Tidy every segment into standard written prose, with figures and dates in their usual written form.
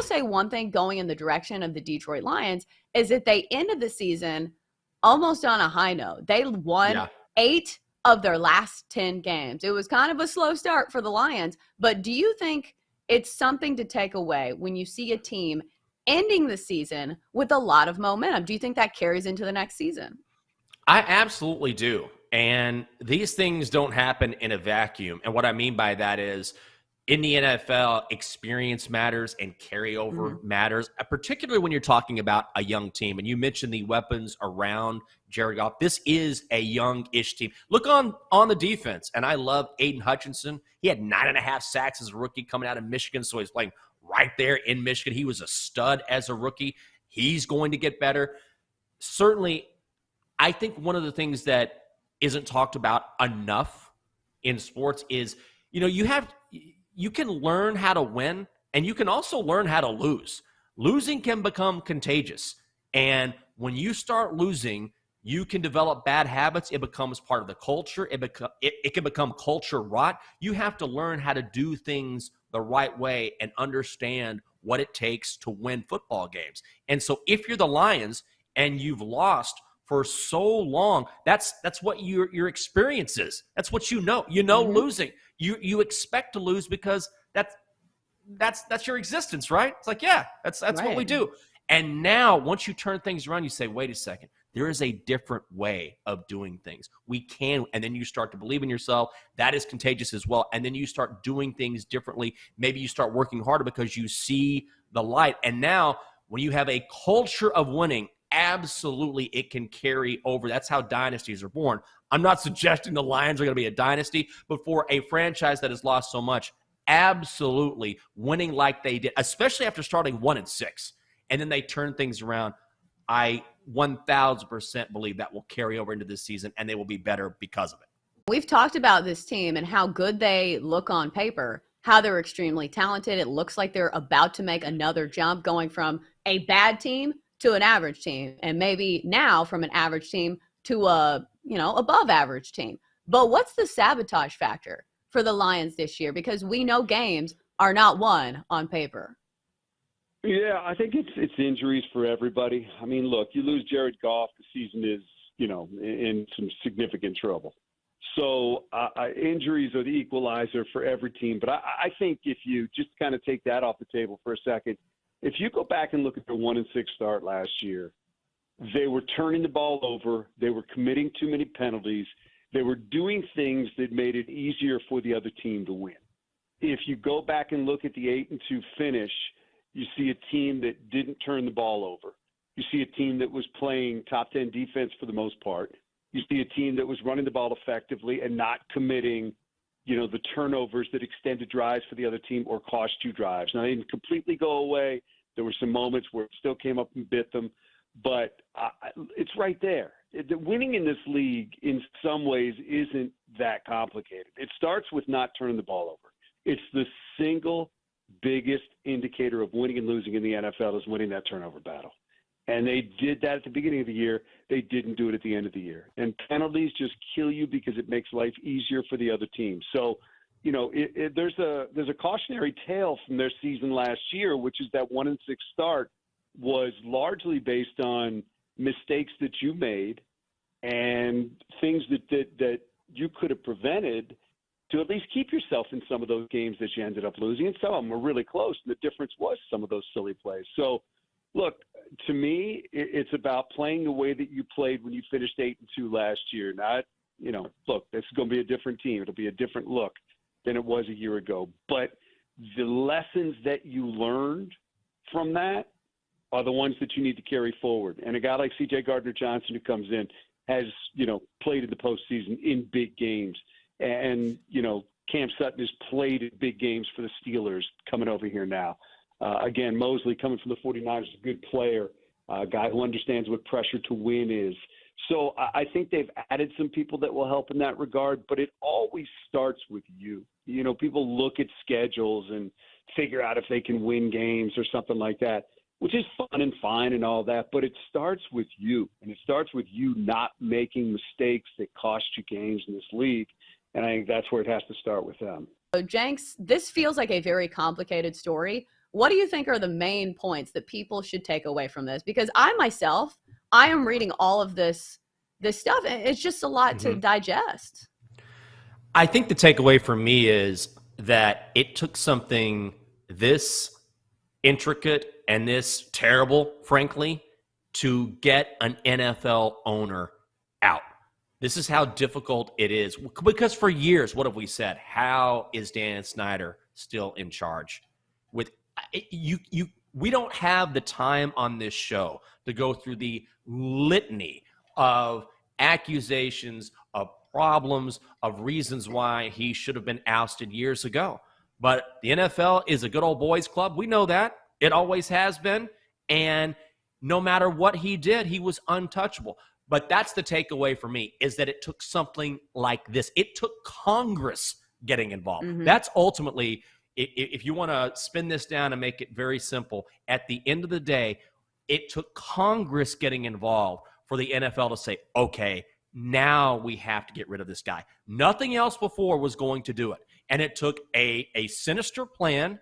say one thing going in the direction of the Detroit Lions is that they ended the season almost on a high note. They won 8 of their last 10 games. It was kind of a slow start for the Lions, but do you think it's something to take away when you see a team ending the season with a lot of momentum? Do you think that carries into the next season? I absolutely do. And these things don't happen in a vacuum. And what I mean by that is, in the NFL, experience matters and carryover matters, particularly when you're talking about a young team. And you mentioned the weapons around Jared Goff. This is a young-ish team. Look on the defense, and I love Aiden Hutchinson. He had 9.5 sacks as a rookie coming out of Michigan, so he's playing right there in Michigan. He was a stud as a rookie. He's going to get better. Certainly, I think one of the things that isn't talked about enough in sports is, you can learn how to win, and you can also learn how to lose. Losing can become contagious. And when you start losing, you can develop bad habits. It becomes part of the culture. It can become culture rot. You have to learn how to do things the right way and understand what it takes to win football games. And so if you're the Lions and you've lost for so long, that's what your experience is. That's what you know. Losing. You expect to lose because that's your existence, right? It's like, that's right. What we do. And now, once you turn things around, you say, wait a second, there is a different way of doing things. We can, and then you start to believe in yourself. That is contagious as well. And then you start doing things differently. Maybe you start working harder because you see the light. And now, when you have a culture of winning, absolutely it can carry over. That's how dynasties are born. I'm not suggesting the Lions are going to be a dynasty, but for a franchise that has lost so much, absolutely winning like they did, especially after starting 1-6, and then they turn things around, I 1,000% believe that will carry over into this season, and they will be better because of it. We've talked about this team and how good they look on paper, how they're extremely talented. It looks like they're about to make another jump, going from a bad team to an average team, and maybe now from an average team to a above average team. But what's the sabotage factor for the Lions this year? Because we know games are not won on paper. Yeah, I think it's injuries for everybody. I mean, look, you lose Jared Goff, the season is, in some significant trouble. So injuries are the equalizer for every team. But I think if you just kind of take that off the table for a second, if you go back and look at their 1-6 start last year, they were turning the ball over. They were committing too many penalties. They were doing things that made it easier for the other team to win. If you go back and look at the 8-2 finish, you see a team that didn't turn the ball over. You see a team that was playing top 10 defense for the most part. You see a team that was running the ball effectively and not committing, the turnovers that extended drives for the other team or cost you drives. Now, they didn't completely go away. There were some moments where it still came up and bit them. But it's right there. Winning in this league in some ways isn't that complicated. It starts with not turning the ball over. It's the single biggest indicator of winning and losing in the NFL is winning that turnover battle. And they did that at the beginning of the year. They didn't do it at the end of the year. And penalties just kill you because it makes life easier for the other team. So, there's a cautionary tale from their season last year, which is that 1-6 start was largely based on mistakes that you made and things that you could have prevented to at least keep yourself in some of those games that you ended up losing. And some of them were really close. And the difference was some of those silly plays. So, look, to me, it's about playing the way that you played when you finished 8-2 last year. Not, look, this is going to be a different team. It'll be a different look than it was a year ago. But the lessons that you learned from that are the ones that you need to carry forward. And a guy like C.J. Gardner-Johnson who comes in has, played in the postseason in big games. And, Cam Sutton has played in big games for the Steelers coming over here now. Again, Mosley coming from the 49ers is a good player, a guy who understands what pressure to win is. So I think they've added some people that will help in that regard, but it always starts with you. People look at schedules and figure out if they can win games or something like that, which is fun and fine and all that, but it starts with you, and it starts with you not making mistakes that cost you games in this league, and I think that's where it has to start with them. So, Jenks, this feels like a very complicated story what do you think are the main points that people should take away from this? Because I am reading all of this stuff, and it's just a lot to digest. I think the takeaway for me is that it took something this intricate and this terrible, frankly, to get an NFL owner out. This is how difficult it is. Because for years, what have we said? How is Dan Snyder still in charge? We don't have the time on this show to go through the litany of accusations, of problems, of reasons why he should have been ousted years ago. But the NFL is a good old boys club. We know that. It always has been. And no matter what he did, he was untouchable. But that's the takeaway for me, is that it took something like this. It took Congress getting involved. That's ultimately, if you want to spin this down and make it very simple, at the end of the day, it took Congress getting involved for the NFL to say, okay, now we have to get rid of this guy. Nothing else before was going to do it. And it took a sinister plan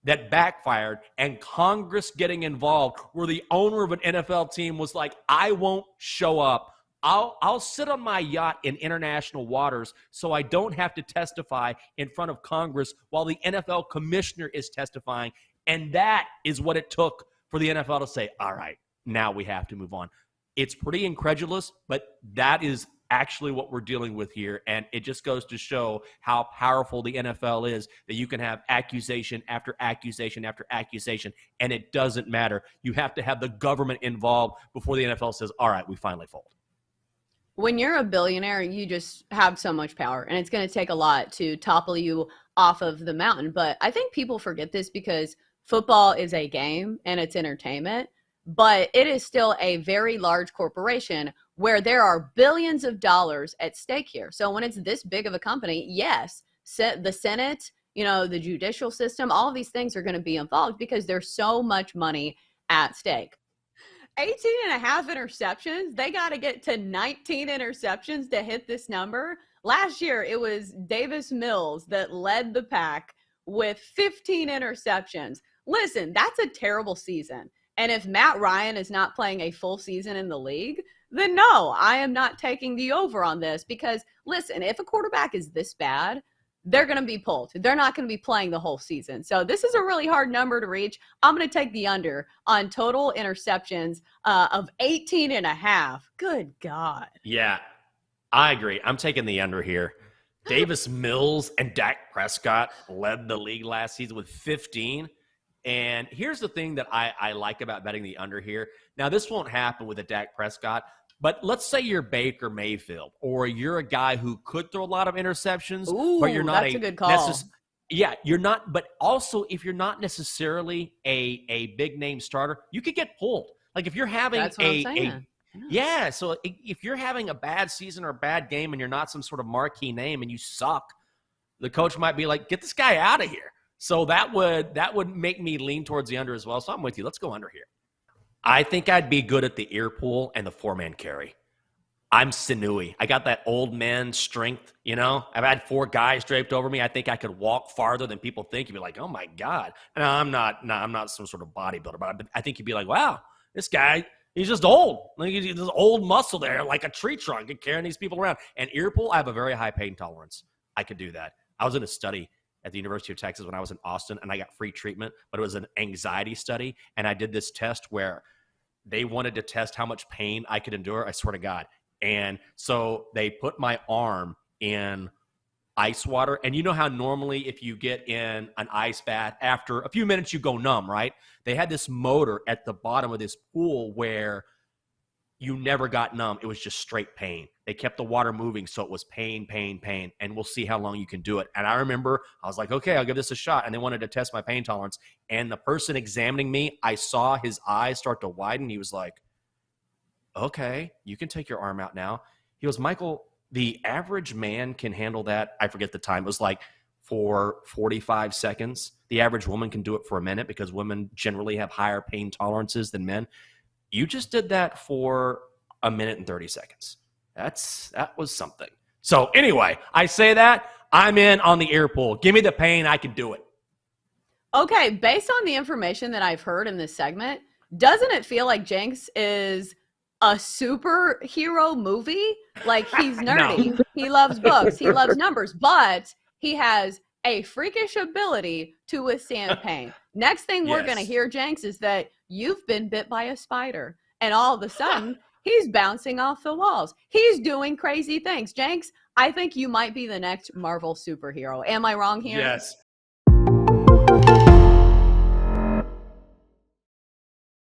that backfired, and Congress getting involved, where the owner of an NFL team was like, I won't show up. I'll sit on my yacht in international waters so I don't have to testify in front of Congress while the NFL commissioner is testifying. And that is what it took for the NFL to say, all right, now we have to move on. It's pretty incredulous, but that is actually what we're dealing with here. And it just goes to show how powerful the NFL is, that you can have accusation after accusation after accusation, and it doesn't matter. You have to have the government involved before the NFL says, all right, we finally fold. When you're a billionaire, you just have so much power, and it's going to take a lot to topple you off of the mountain. But I think people forget this because football is a game and it's entertainment, but it is still a very large corporation where there are billions of dollars at stake here. So when it's this big of a company, yes, the Senate, the judicial system, all of these things are going to be involved because there's so much money at stake. 18 and a half interceptions. They got to get to 19 interceptions to hit this number. Last year, it was Davis Mills that led the pack with 15 interceptions. Listen, that's a terrible season. And if Matt Ryan is not playing a full season in the league, then no, I am not taking the over on this because, listen, if a quarterback is this bad, they're going to be pulled. They're not going to be playing the whole season. So this is a really hard number to reach. I'm going to take the under on total interceptions of 18 and a half. Good God. Yeah, I agree. I'm taking the under here. Davis Mills and Dak Prescott led the league last season with 15. And here's the thing that I like about betting the under here. Now, this won't happen with a Dak Prescott, but let's say you're Baker Mayfield, or you're a guy who could throw a lot of interceptions, but you're not that's a good call. You're not. But also, if you're not necessarily a big name starter, you could get pulled. Like if you're having so if you're having a bad season or a bad game and you're not some sort of marquee name and you suck, the coach might be like, get this guy out of here. So that would make me lean towards the under as well. So I'm with you. Let's go under here. I think I'd be good at the ear pull and the four-man carry. I'm sinewy. I got that old man strength, I've had 4 guys draped over me. I think I could walk farther than people think. You'd be like, oh, my God. And I'm not some sort of bodybuilder, but I think you'd be like, wow, this guy, he's just old. Like he's this old muscle there, like a tree trunk, carrying these people around. And ear pull, I have a very high pain tolerance. I could do that. I was in a study at the University of Texas when I was in Austin, and I got free treatment, but it was an anxiety study, and I did this test where they wanted to test how much pain I could endure, I swear to God. And so they put my arm in ice water, and you know how normally if you get in an ice bath, after a few minutes you go numb, right? They had this motor at the bottom of this pool where you never got numb. It was just straight pain. They kept the water moving, so it was pain, pain, pain, and we'll see how long you can do it. And I remember I was like, okay, I'll give this a shot. And they wanted to test my pain tolerance. And the person examining me, I saw his eyes start to widen. He was like, okay, you can take your arm out now. He goes, Michael, the average man can handle that. I forget the time. It was like for 45 seconds. The average woman can do it for a minute because women generally have higher pain tolerances than men. You just did that for a minute and 30 seconds. That was something. So anyway, I say that. I'm in on the ear pull. Give me the pain. I can do it. Okay, based on the information that I've heard in this segment, doesn't it feel like Jenks is a superhero movie? Like, he's nerdy, he loves books, he loves numbers, but he has a freakish ability to withstand pain. Next thing we're going to hear, Jenks, is that you've been bit by a spider, and all of a sudden, he's bouncing off the walls. He's doing crazy things. Jenks, I think you might be the next Marvel superhero. Am I wrong here? Yes.